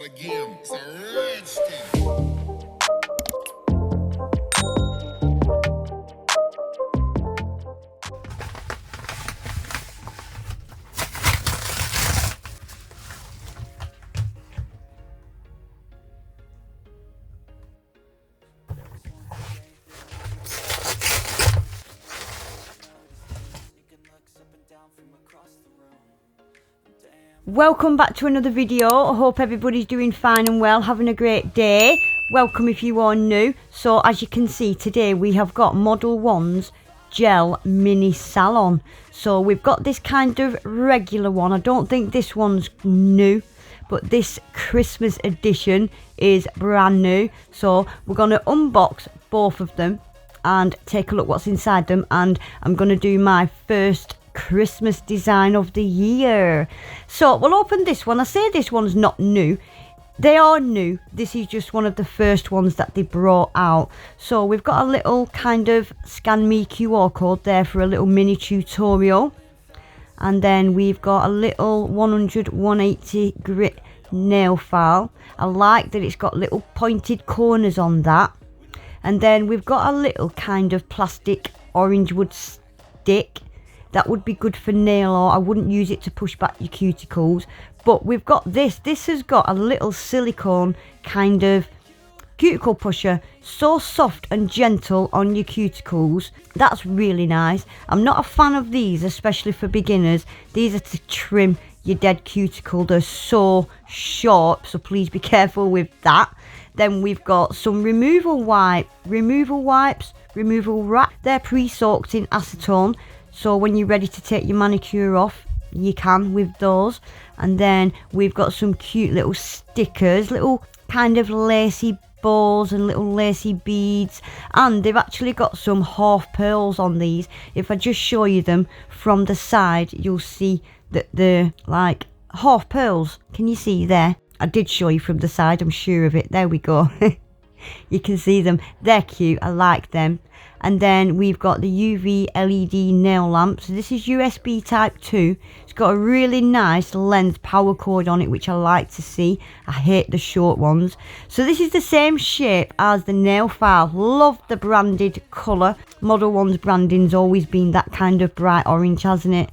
again. It's a rich thing. Welcome back to another video. I hope everybody's doing fine and well, having a great day. Welcome if you are new. So as you can see, today we have got Modelones Gel Mini Salon. So we've got this kind of regular one. I don't think this one's new, but this Christmas edition is brand new. So we're going to unbox both of them and take a look what's inside them, and I'm going to do my first Christmas design of the year. So we'll open this one. I say this one's not new. They are new. This is just one of the first ones that they brought out. So we've got a little kind of scan me QR code there for a little mini tutorial, and then we've got a little 100/180 grit nail file. I like that it's got little pointed corners on that. And then we've got a little kind of plastic orange wood stick. That would be good for nail art. I wouldn't use it to push back your cuticles. But we've got this. This has got a little silicone kind of cuticle pusher. So soft and gentle on your cuticles. That's really nice. I'm not a fan of these, especially for beginners. These are to trim your dead cuticle. They're so sharp, so please be careful with that. Then we've got some removal wipes, removal wrap. They're pre-soaked in acetone, so when you're ready to take your manicure off, you can with those. And then we've got some cute little stickers, little kind of lacy balls and little lacy beads. And they've actually got some half pearls on these. If I just show you them from the side, you'll see that they're like half pearls. Can you see there? I did show you from the side, I'm sure of it. There we go. You can see them. They're cute. I like them. And then we've got the UV LED nail lamp. So this is USB type 2. It's got a really nice length power cord on it, which I like to see. I hate the short ones. So this is the same shape as the nail file. Love the branded colour. Modelones branding's always been that kind of bright orange, hasn't it?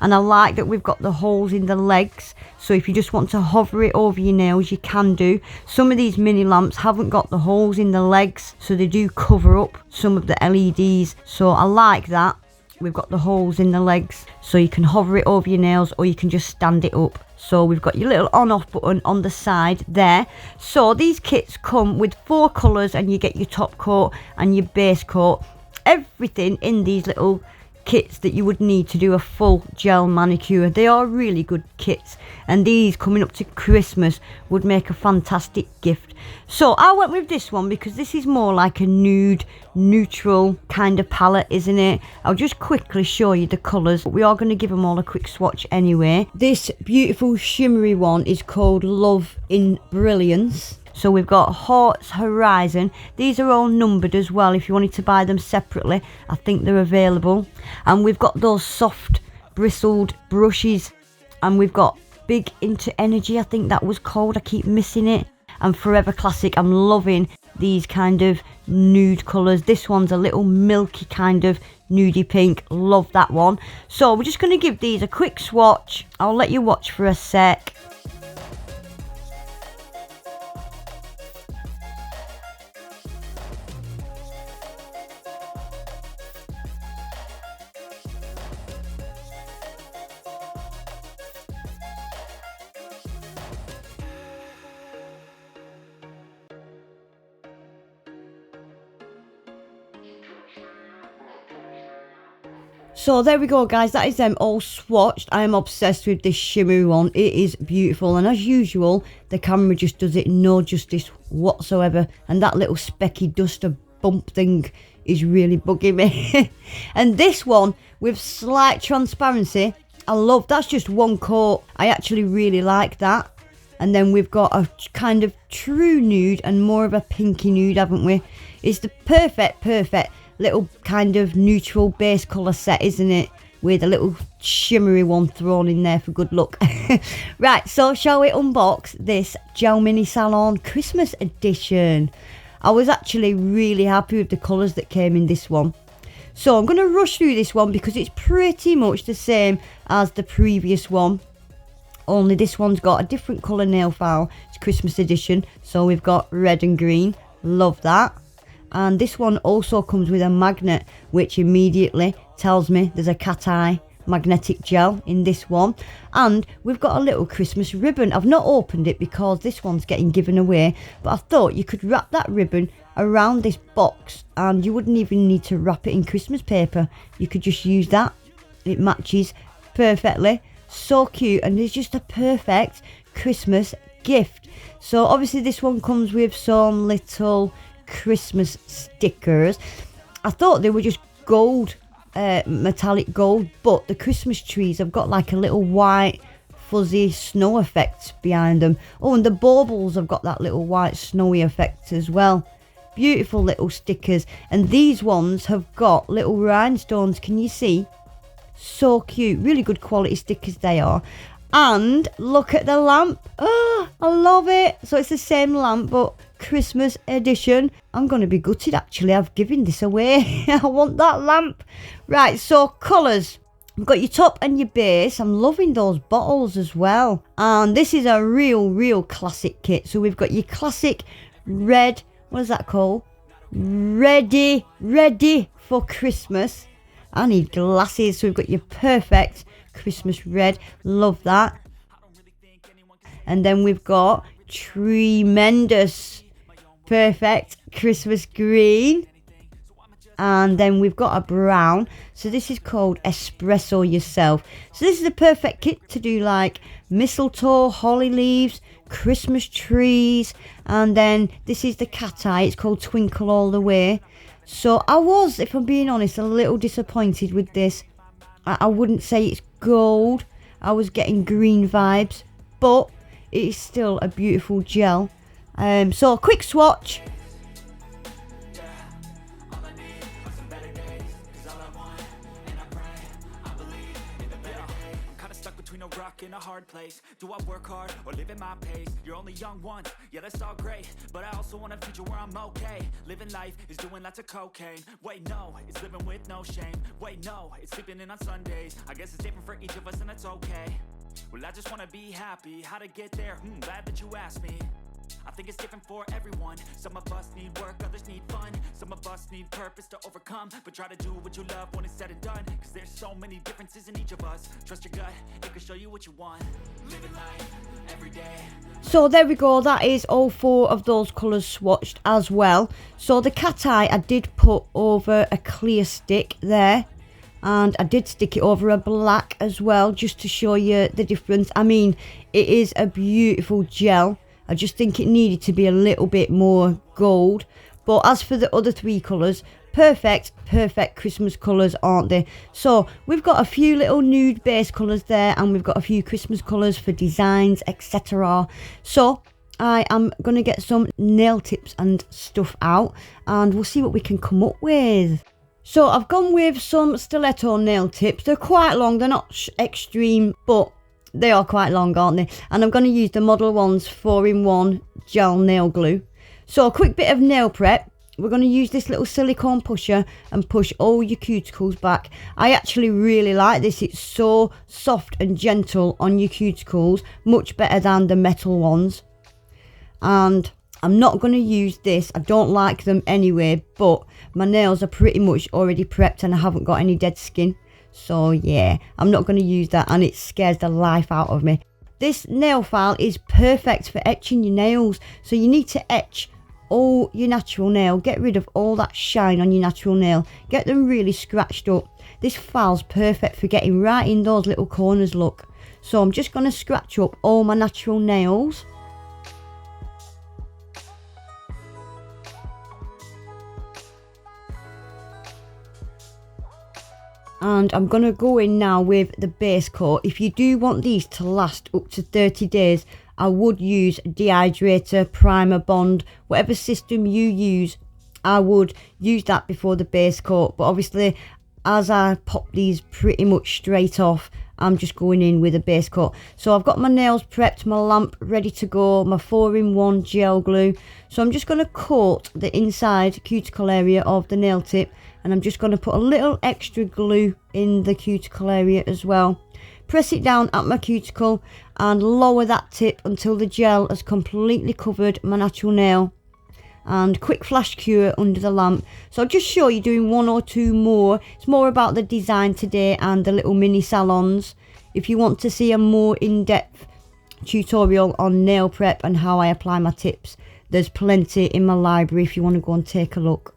And I like that we've got the holes in the legs. So if you just want to hover it over your nails, you can do. Some of these mini lamps haven't got the holes in the legs, so they do cover up some of the LEDs. So I like that. We've got the holes in the legs, so you can hover it over your nails, or you can just stand it up. So we've got your little on-off button on the side there. So these kits come with 4 colours, and you get your top coat and your base coat. Everything in these little kits that you would need to do a full gel manicure. They are really good kits, and these coming up to Christmas would make a fantastic gift. So I went with this one because this is more like a nude, neutral kind of palette, isn't it? I'll just quickly show you the colours, but we are going to give them all a quick swatch anyway. This beautiful shimmery one is called Love in Brilliance. So we've got Hearts Horizon. These are all numbered as well. If you wanted to buy them separately, I think they're available. And we've got those soft bristled brushes. And we've got Big Into Energy, I think that was called. I keep missing it. And Forever Classic. I'm loving these kind of nude colours. This one's a little milky kind of nudie pink. Love that one. So we're just going to give these a quick swatch. I'll let you watch for a sec. So there we go, guys. That is them all swatched. I am obsessed with this shimmery one. It is beautiful, and as usual, the camera just does it no justice whatsoever. And that little specky duster bump thing is really bugging me. And this one with slight transparency, I love. That's just one coat. I actually really like that. And then we've got a kind of true nude and more of a pinky nude, haven't we? It's the perfect little kind of neutral base colour set, isn't it? with a little shimmery one thrown in there for good luck. Right, so shall we unbox this Gel Mini Salon Christmas edition? I was actually really happy with the colours that came in this one. So I'm going to rush through this one because it's pretty much the same as the previous one. Only this one's got a different colour nail file. It's Christmas edition. So we've got red and green. Love that. And this one also comes with a magnet, which immediately tells me there's a cat eye magnetic gel in this one. And we've got a little Christmas ribbon. I've not opened it because this one's getting given away, but I thought you could wrap that ribbon around this box and you wouldn't even need to wrap it in Christmas paper. You could just use that. It matches perfectly. So cute, and it's just a perfect Christmas gift. So obviously this one comes with some little Christmas stickers. I thought they were just gold, metallic gold, but the Christmas trees have got like a little white fuzzy snow effect behind them. Oh, and the baubles have got that little white snowy effect as well. Beautiful little stickers, and these ones have got little rhinestones. Can you see? So cute. Really good quality stickers they are. And look at the lamp. Oh, I love it. So it's the same lamp but Christmas edition. I'm going to be gutted actually. I've given this away. I want that lamp. Right, so colours. We've got your top and your base. I'm loving those bottles as well. And this is a real classic kit. So we've got your classic red. What is that called? Ready for Christmas. I need glasses. So we've got your perfect Christmas red. Love that. And then we've got tremendous perfect Christmas green. And then we've got a brown. So this is called Espresso Yourself. So this is a perfect kit to do like mistletoe, holly leaves, Christmas trees. And then this is the cat eye. It's called Twinkle All the Way. So I was, if I'm being honest, a little disappointed with this. I wouldn't say it's gold. I was getting green vibes. But it is still a beautiful gel. So a quick swatch. In a hard place. Do I work hard or live at my pace? You're only young one, yeah, that's all great, but I also want a future where I'm okay. Living life is doing lots of cocaine. Wait, no, it's living with no shame. Wait, no, it's sleeping in on Sundays. I guess it's different for each of us and that's okay. Well, I just want to be happy. How to get there? Glad that you asked me. I think it's different for everyone. Some of us need work, others need fun. Some of us need purpose to overcome. But try to do what you love when it's said and done. Cause there's so many differences in each of us. Trust your gut, it can show you what you want. Living life every day. So there we go, that is all four of those colours swatched as well. So the cat eye I did put over a clear stick there. And I did stick it over a black as well, just to show you the difference. I mean, it is a beautiful gel. I just think it needed to be a little bit more gold. But as for the other three colours, perfect Christmas colours, aren't they? So we've got a few little nude base colours there, and we've got a few Christmas colours for designs, etc. So I am going to get some nail tips and stuff out, and we'll see what we can come up with. So I've gone with some stiletto nail tips. They're quite long, they're not extreme, but they are quite long, aren't they? And I'm going to use the Modelones 4-in-1 gel nail glue. So a quick bit of nail prep. We're going to use this little silicone pusher and push all your cuticles back. I actually really like this. It's so soft and gentle on your cuticles. Much better than the metal ones. And I'm not going to use this. I don't like them anyway. But my nails are pretty much already prepped and I haven't got any dead skin. So yeah, I'm not going to use that, and it scares the life out of me. This nail file is perfect for etching your nails. So you need to etch all your natural nail. Get rid of all that shine on your natural nail. Get them really scratched up. This file's perfect for getting right in those little corners, look. So I'm just going to scratch up all my natural nails. And I'm going to go in now with the base coat. If you do want these to last up to 30 days, I would use dehydrator, primer, bond, whatever system you use. I would use that before the base coat. But obviously, as I pop these pretty much straight off, I'm just going in with a base coat. So I've got my nails prepped, my lamp ready to go, my 4-in-1 gel glue. So I'm just going to coat the inside cuticle area of the nail tip, and I'm just going to put a little extra glue in the cuticle area as well. Press it down at my cuticle and lower that tip until the gel has completely covered my natural nail. And quick flash cure under the lamp. So I'll just show you doing 1 or 2 more. It's more about the design today and the little mini salons. If you want to see a more in-depth tutorial on nail prep and how I apply my tips, there's plenty in my library if you want to go and take a look.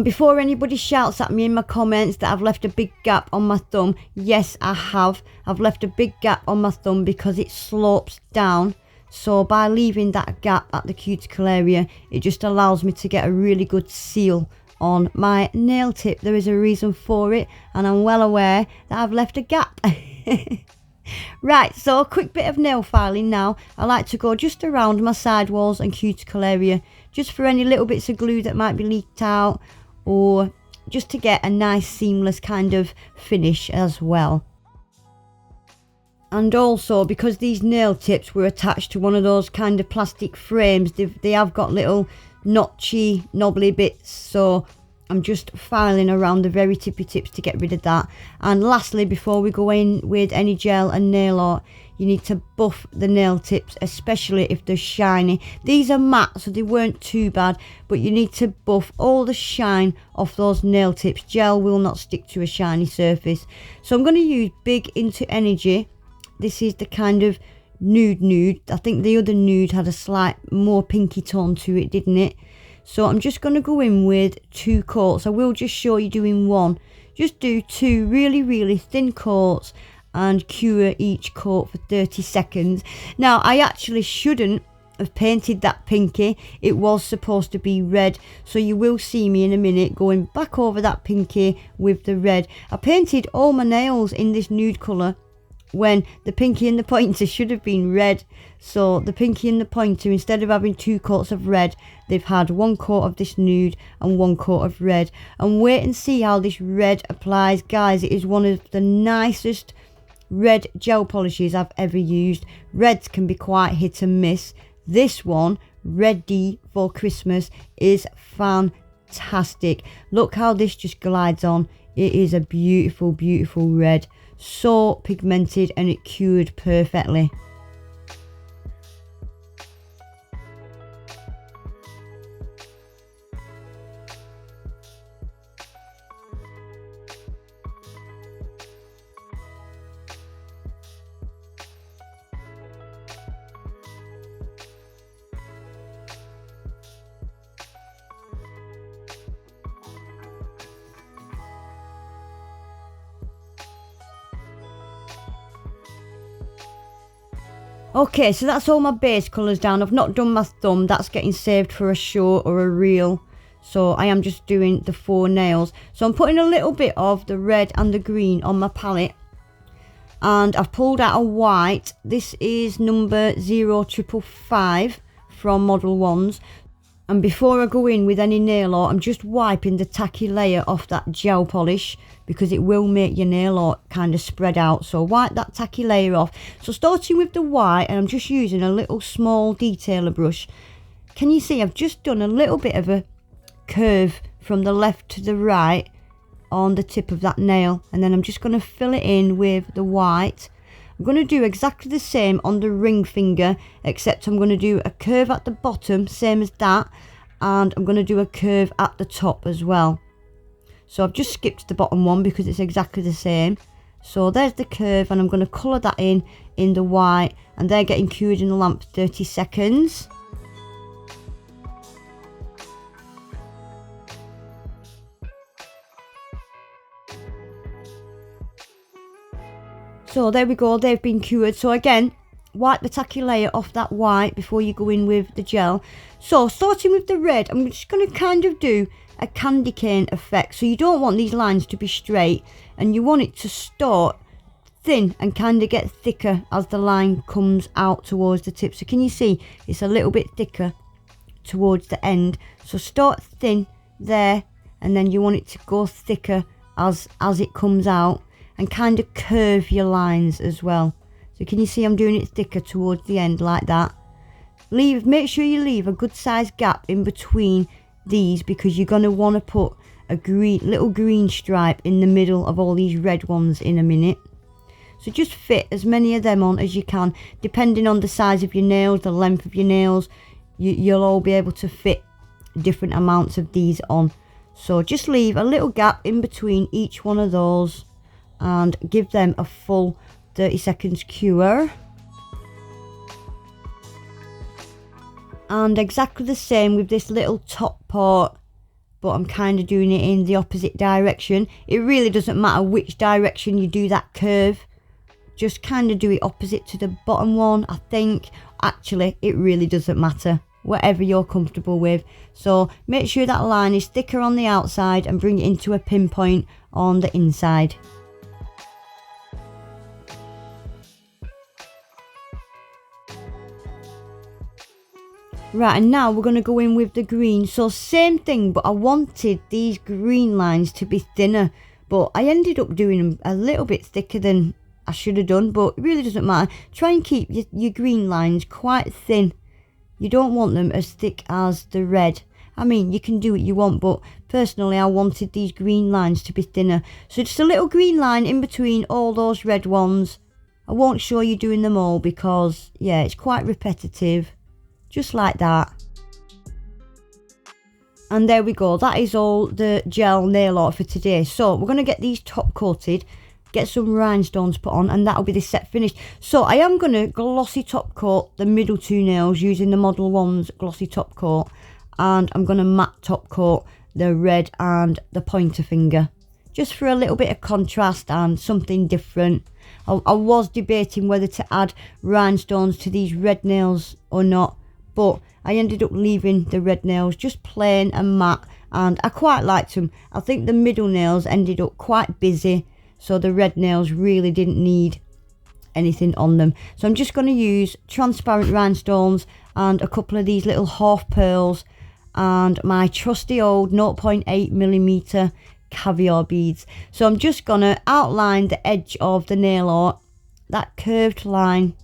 Before anybody shouts at me in my comments that I've left a big gap on my thumb, yes I have. I've left a big gap on my thumb because it slopes down. So by leaving that gap at the cuticle area, it just allows me to get a really good seal on my nail tip. There is a reason for it, and I'm well aware that I've left a gap. Right, so a quick bit of nail filing now. I like to go just around my sidewalls and cuticle area, just for any little bits of glue that might be leaked out, or just to get a nice seamless kind of finish as well. And also, because these nail tips were attached to one of those kind of plastic frames, they have got little notchy, knobbly bits. So I'm just filing around the very tippy tips to get rid of that. And lastly, before we go in with any gel and nail art, you need to buff the nail tips, especially if they're shiny. These are matte, so they weren't too bad, but you need to buff all the shine off those nail tips. Gel will not stick to a shiny surface. So I'm going to use Big Into Energy. This is the kind of nude. I think the other nude had a slight more pinky tone to it, didn't it? So I'm just going to go in with 2 coats. I will just show you doing 1. Just do 2 really thin coats and cure each coat for 30 seconds. Now, I actually shouldn't have painted that pinky. It was supposed to be red, so you will see me in a minute going back over that pinky with the red. I painted all my nails in this nude colour when the pinky and the pointer should have been red. So the pinky and the pointer, instead of having 2 coats of red, they've had 1 coat of this nude and 1 coat of red. And wait and see how this red applies, guys. It is one of the nicest red gel polishes I've ever used. Reds can be quite hit and miss. This one, Ready for Christmas, is fantastic. Look how this just glides on. It is a beautiful red. So pigmented, and it cured perfectly. Okay, so that's all my base colours down. I've not done my thumb. That's getting saved for a show or a reel. So I am just doing the 4 nails. So I'm putting a little bit of the red and the green on my palette. And I've pulled out a white. This is number 0555 from Modelones. And before I go in with any nail art, I'm just wiping the tacky layer off that gel polish, because it will make your nail art kind of spread out. So wipe that tacky layer off. So starting with the white, and I'm just using a little small detailer brush. Can you see I've just done a little bit of a curve from the left to the right on the tip of that nail, and then I'm just going to fill it in with the white. I'm going to do exactly the same on the ring finger, except I'm going to do a curve at the bottom, same as that, and I'm going to do a curve at the top as well. So I've just skipped the bottom one because it's exactly the same. So there's the curve, and I'm going to colour that in the white, and they're getting cured in the lamp for 30 seconds. So there we go, they've been cured. So again, wipe the tacky layer off that white before you go in with the gel. So starting with the red, I'm just going to kind of do a candy cane effect. So you don't want these lines to be straight, and you want it to start thin and kind of get thicker as the line comes out towards the tip. So can you see it's a little bit thicker towards the end? So start thin there, and then you want it to go thicker as it comes out, and kind of curve your lines as well. So can you see I'm doing it thicker towards the end like that? Make sure you leave a good sized gap in between these, because you're going to want to put a little green stripe in the middle of all these red ones in a minute. So just fit as many of them on as you can, depending on the size of your nails, the length of your nails. You'll all be able to fit different amounts of these on. So just leave a little gap in between each one of those and give them a full 30 seconds cure. And exactly the same with this little top part, but I'm kind of doing it in the opposite direction. It really doesn't matter which direction you do that curve. Just kind of do it opposite to the bottom one, I think. Actually, it really doesn't matter. Whatever you're comfortable with. So make sure that line is thicker on the outside and bring it into a pinpoint on the inside. Right, and now we're going to go in with the green. So same thing, but I wanted these green lines to be thinner, but I ended up doing them a little bit thicker than I should have done, but it really doesn't matter. Try and keep your green lines quite thin. You don't want them as thick as the red. I mean, you can do what you want, but personally I wanted these green lines to be thinner. So just a little green line in between all those red ones. I won't show you doing them all because, yeah, it's quite repetitive. Just like that. And there we go. That is all the gel nail art for today. So we're going to get these top coated, get some rhinestones put on, and that'll be the set finished. So I am going to glossy top coat the middle two nails using the Modelones glossy top coat, and I'm going to matte top coat the red and the pointer finger, just for a little bit of contrast and something different. I was debating whether to add rhinestones to these red nails or not, but I ended up leaving the red nails just plain and matte, and I quite liked them. I think the middle nails ended up quite busy, so the red nails really didn't need anything on them. So I'm just going to use transparent rhinestones and a couple of these little half pearls and my trusty old 0.8mm caviar beads. So I'm just going to outline the edge of the nail art, that curved line,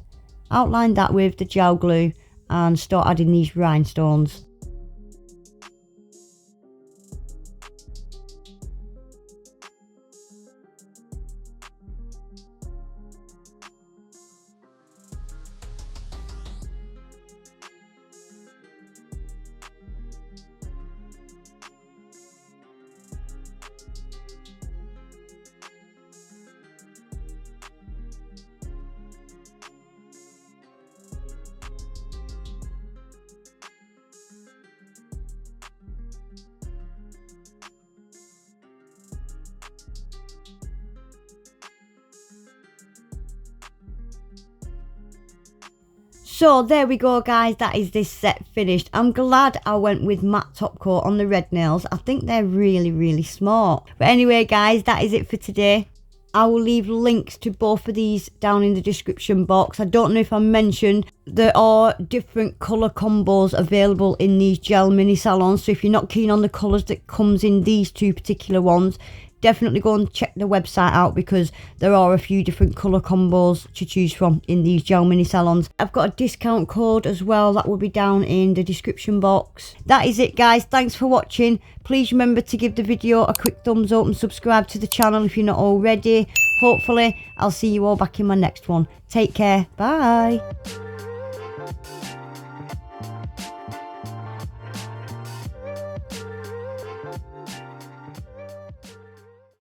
outline that with the gel glue, and start adding these rhinestones. So there we go guys, that is this set finished. I'm glad I went with matte top coat on the red nails. I think they're really smart. But anyway guys, that is it for today. I will leave links to both of these down in the description box. I don't know if I mentioned there are different colour combos available in these gel mini salons. So if you're not keen on the colours that comes in these two particular ones, definitely go and check the website out, because there are a few different colour combos to choose from in these gel mini salons. I've got a discount code as well that will be down in the description box. That is it guys, thanks for watching. Please remember to give the video a quick thumbs up and subscribe to the channel if you're not already. Hopefully I'll see you all back in my next one. Take care, bye.